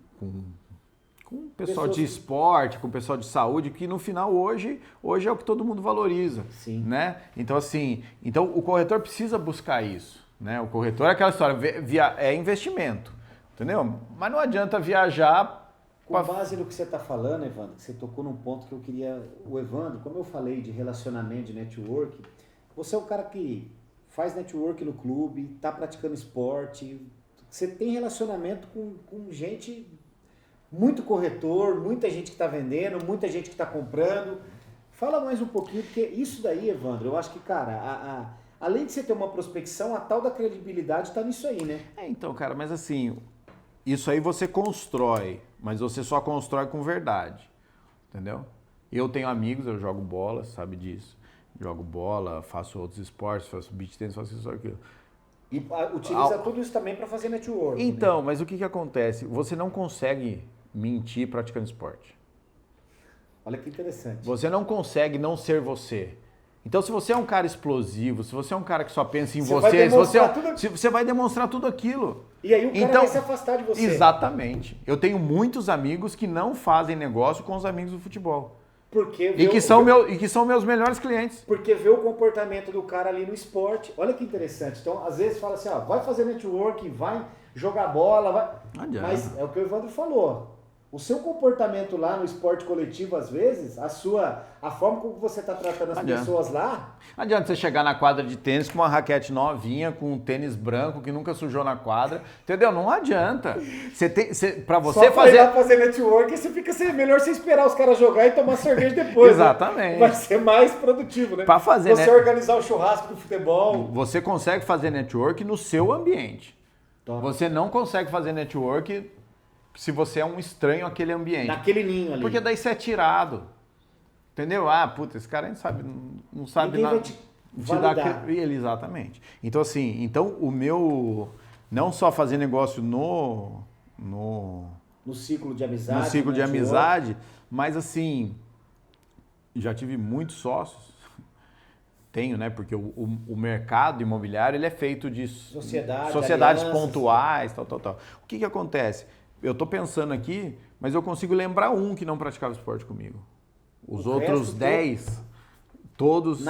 Speaker 2: o pessoal de esporte, com o pessoal de saúde, que no final hoje é o que todo mundo valoriza.
Speaker 1: Sim.
Speaker 2: Né? Então assim, o corretor precisa buscar isso. Né? O corretor é aquela história, é investimento, entendeu? Mas não adianta viajar...
Speaker 1: Com base no que você está falando, Evandro, você tocou num ponto que eu queria... O Evandro, como eu falei de relacionamento, de network, você é o cara que faz network no clube, está praticando esporte, você tem relacionamento com gente, muito corretor, muita gente que está vendendo, muita gente que está comprando. Fala mais um pouquinho, porque isso daí, Evandro, eu acho que, cara, além de você ter uma prospecção, a tal da credibilidade está nisso aí, né?
Speaker 2: Então, cara, mas assim, isso aí você constrói, mas você só constrói com verdade, entendeu? Eu tenho amigos, eu jogo bola, sabe disso. Jogo bola, faço outros esportes, faço beach tennis, faço isso, aquilo.
Speaker 1: E utiliza tudo isso também para fazer network.
Speaker 2: Então,
Speaker 1: né?
Speaker 2: mas o que acontece? Você não consegue mentir praticando esporte.
Speaker 1: Olha que interessante.
Speaker 2: Você não consegue não ser você. Então, se você é um cara explosivo, se você é um cara que só pensa em você, você vai demonstrar tudo aquilo.
Speaker 1: E aí o cara vai se afastar de você.
Speaker 2: Exatamente. Eu tenho muitos amigos que não fazem negócio com os amigos do futebol.
Speaker 1: E
Speaker 2: que são meus melhores clientes.
Speaker 1: Porque vê o comportamento do cara ali no esporte. Olha que interessante. Então, às vezes fala assim, vai fazer network, vai jogar bola, mas é o que o Evandro falou. O seu comportamento lá no esporte coletivo, às vezes, a forma como você está tratando as pessoas lá...
Speaker 2: Não adianta você chegar na quadra de tênis com uma raquete novinha, com um tênis branco que nunca sujou na quadra, entendeu? Não adianta. Para você
Speaker 1: fazer network, você fica melhor você esperar os caras jogar e tomar cerveja depois.
Speaker 2: Exatamente.
Speaker 1: Né? Vai ser mais produtivo, né?
Speaker 2: Para fazer,
Speaker 1: você organizar o churrasco do futebol.
Speaker 2: Você consegue fazer network no seu ambiente.
Speaker 1: Top.
Speaker 2: Você não consegue fazer network se você é um estranho àquele ambiente.
Speaker 1: Naquele ninho ali.
Speaker 2: Porque daí você é tirado. Entendeu? Puta, esse cara não sabe
Speaker 1: Ninguém
Speaker 2: nada.
Speaker 1: Vai te validar.
Speaker 2: Exatamente. Então, assim, o meu... Não só fazer negócio no
Speaker 1: ciclo de amizade.
Speaker 2: No ciclo de amizade, mas assim, já tive muitos sócios. Tenho, né? Porque o mercado imobiliário ele é feito de sociedades pontuais, tal. O que acontece? Eu estou pensando aqui, mas eu consigo lembrar um que não praticava esporte comigo. Os outros 10, todos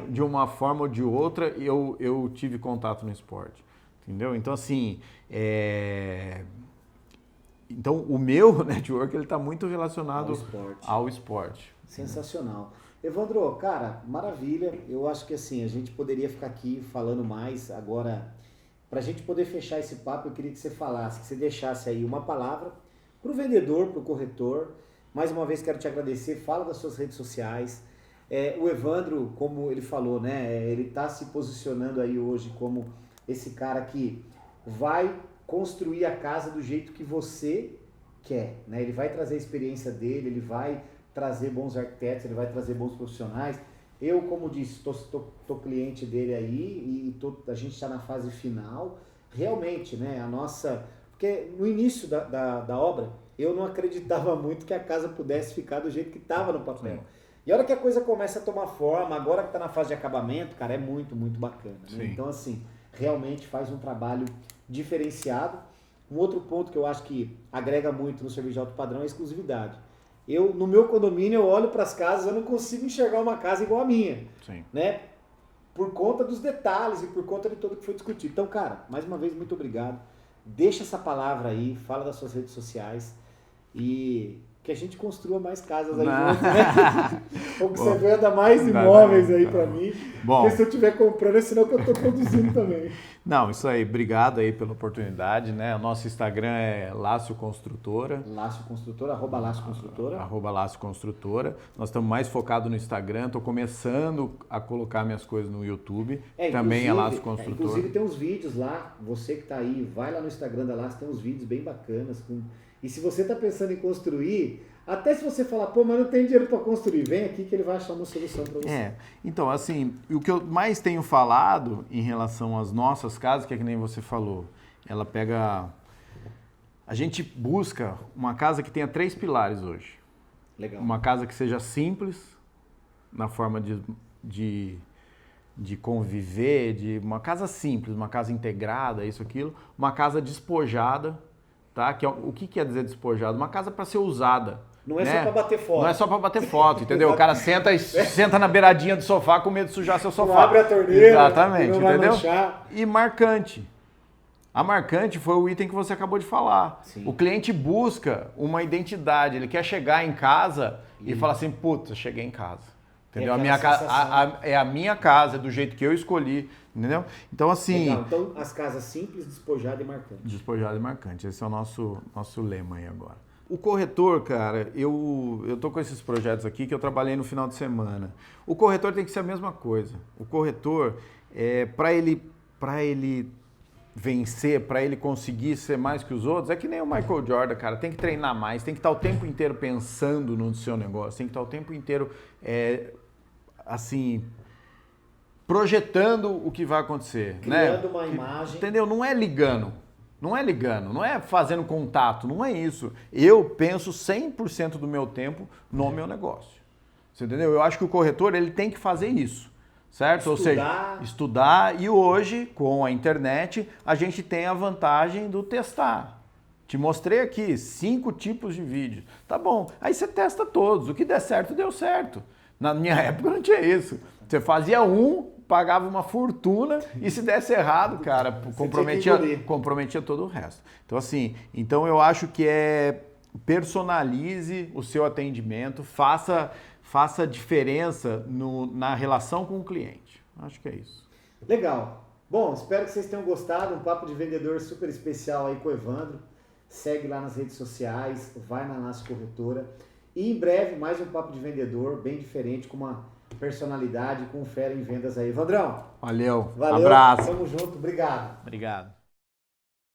Speaker 2: de uma forma ou de outra, eu tive contato no esporte. Entendeu? Então, assim, Então, o meu network ele está muito relacionado
Speaker 1: ao
Speaker 2: ao esporte.
Speaker 1: Sensacional. Evandro, cara, maravilha. Eu acho que assim, a gente poderia ficar aqui falando mais. Agora, para a gente poder fechar esse papo, eu queria que você falasse, que você deixasse aí uma palavra para o vendedor, para o corretor. Mais uma vez, quero te agradecer. Fala das suas redes sociais. O Evandro, como ele falou, né? Ele está se posicionando aí hoje como esse cara que vai construir a casa do jeito que você quer, né? Ele vai trazer a experiência dele, ele vai trazer bons arquitetos, ele vai trazer bons profissionais. Eu, como disse, tô cliente dele aí e a gente está na fase final. Realmente, né? Porque no início da obra, eu não acreditava muito que a casa pudesse ficar do jeito que estava no papel. Sim. E a hora que a coisa começa a tomar forma, agora que está na fase de acabamento, cara, é muito, muito bacana. Né? Então, assim, realmente faz um trabalho diferenciado. Um outro ponto que eu acho que agrega muito no serviço de alto padrão é a exclusividade. No meu condomínio, eu olho para as casas, eu não consigo enxergar uma casa igual a minha.
Speaker 2: Sim.
Speaker 1: Né? Por conta dos detalhes e por conta de tudo que foi discutido. Então, cara, mais uma vez, muito obrigado. Deixa essa palavra aí, fala das suas redes sociais e que a gente construa mais casas aí junto, né? Ou que você venda mais imóveis aí para mim. Bom, porque se eu estiver comprando, é sinal que eu estou produzindo também.
Speaker 2: Não, isso aí. Obrigado aí pela oportunidade, né? O nosso Instagram é Lácio Construtora.
Speaker 1: Lácio Construtora, @Lácio Construtora.
Speaker 2: @Lácio Construtora. Nós estamos mais focados no Instagram. Estou começando a colocar minhas coisas no YouTube. Também é Lácio Construtora.
Speaker 1: Inclusive tem uns vídeos lá. Você que está aí, vai lá no Instagram da Lácio, tem uns vídeos bem bacanas. E se você está pensando em construir, até se você falar, pô, mas não tem dinheiro para construir, vem aqui que ele vai achar uma solução para você.
Speaker 2: Então, assim, o que eu mais tenho falado em relação às nossas casas, que é que nem você falou, ela pega... A gente busca uma casa que tenha 3 pilares hoje.
Speaker 1: Legal.
Speaker 2: Uma casa que seja simples, na forma de conviver, uma casa simples, uma casa integrada, isso, aquilo. Uma casa despojada, tá? O que quer dizer despojado? Uma casa para ser usada.
Speaker 1: Não é só para bater foto.
Speaker 2: Não é só para bater foto, entendeu? O cara senta na beiradinha do sofá com medo de sujar seu sofá.
Speaker 1: Não abre a torneira.
Speaker 2: Exatamente,
Speaker 1: não
Speaker 2: entendeu?
Speaker 1: Vai manchar.
Speaker 2: E marcante. A marcante foi o item que você acabou de falar.
Speaker 1: Sim.
Speaker 2: O cliente busca uma identidade, ele quer chegar em casa e falar assim, puta, cheguei em casa. Entendeu? É a minha casa, é do jeito que eu escolhi, entendeu? Então, assim...
Speaker 1: Legal. Então, as casas simples, despojada e marcante.
Speaker 2: Despojada e marcante. Esse é o nosso lema aí agora. O corretor, cara, eu tô com esses projetos aqui que eu trabalhei no final de semana. O corretor tem que ser a mesma coisa. O corretor, para ele vencer, para ele conseguir ser mais que os outros, é que nem o Michael Jordan, cara. Tem que treinar mais, tem que estar o tempo inteiro pensando no seu negócio, tem que estar o tempo inteiro... assim, projetando o que vai acontecer.
Speaker 1: Criando uma imagem.
Speaker 2: Entendeu? Não é ligando, não é fazendo contato, não é isso. Eu penso 100% do meu tempo no meu negócio. Você entendeu? Eu acho que o corretor ele tem que fazer isso, certo? Ou seja, estudar. E hoje, com a internet, a gente tem a vantagem do testar. Te mostrei aqui 5 tipos de vídeos. Tá bom, aí você testa todos. O que der certo, deu certo. Na minha época não tinha isso. Você fazia pagava uma fortuna e se desse errado, cara, comprometia todo o resto. Então, assim, eu acho que personalize o seu atendimento, faça diferença na relação com o cliente. Acho que é isso.
Speaker 1: Legal. Bom, espero que vocês tenham gostado. Um papo de vendedor super especial aí com o Evandro. Segue lá nas redes sociais, vai na Lácio Corretora. E em breve, mais um papo de vendedor, bem diferente, com uma personalidade, com fera em vendas aí. Vandrão.
Speaker 2: Valeu.
Speaker 1: Valeu.
Speaker 2: Abraço.
Speaker 1: Tamo junto. Obrigado.
Speaker 2: Obrigado.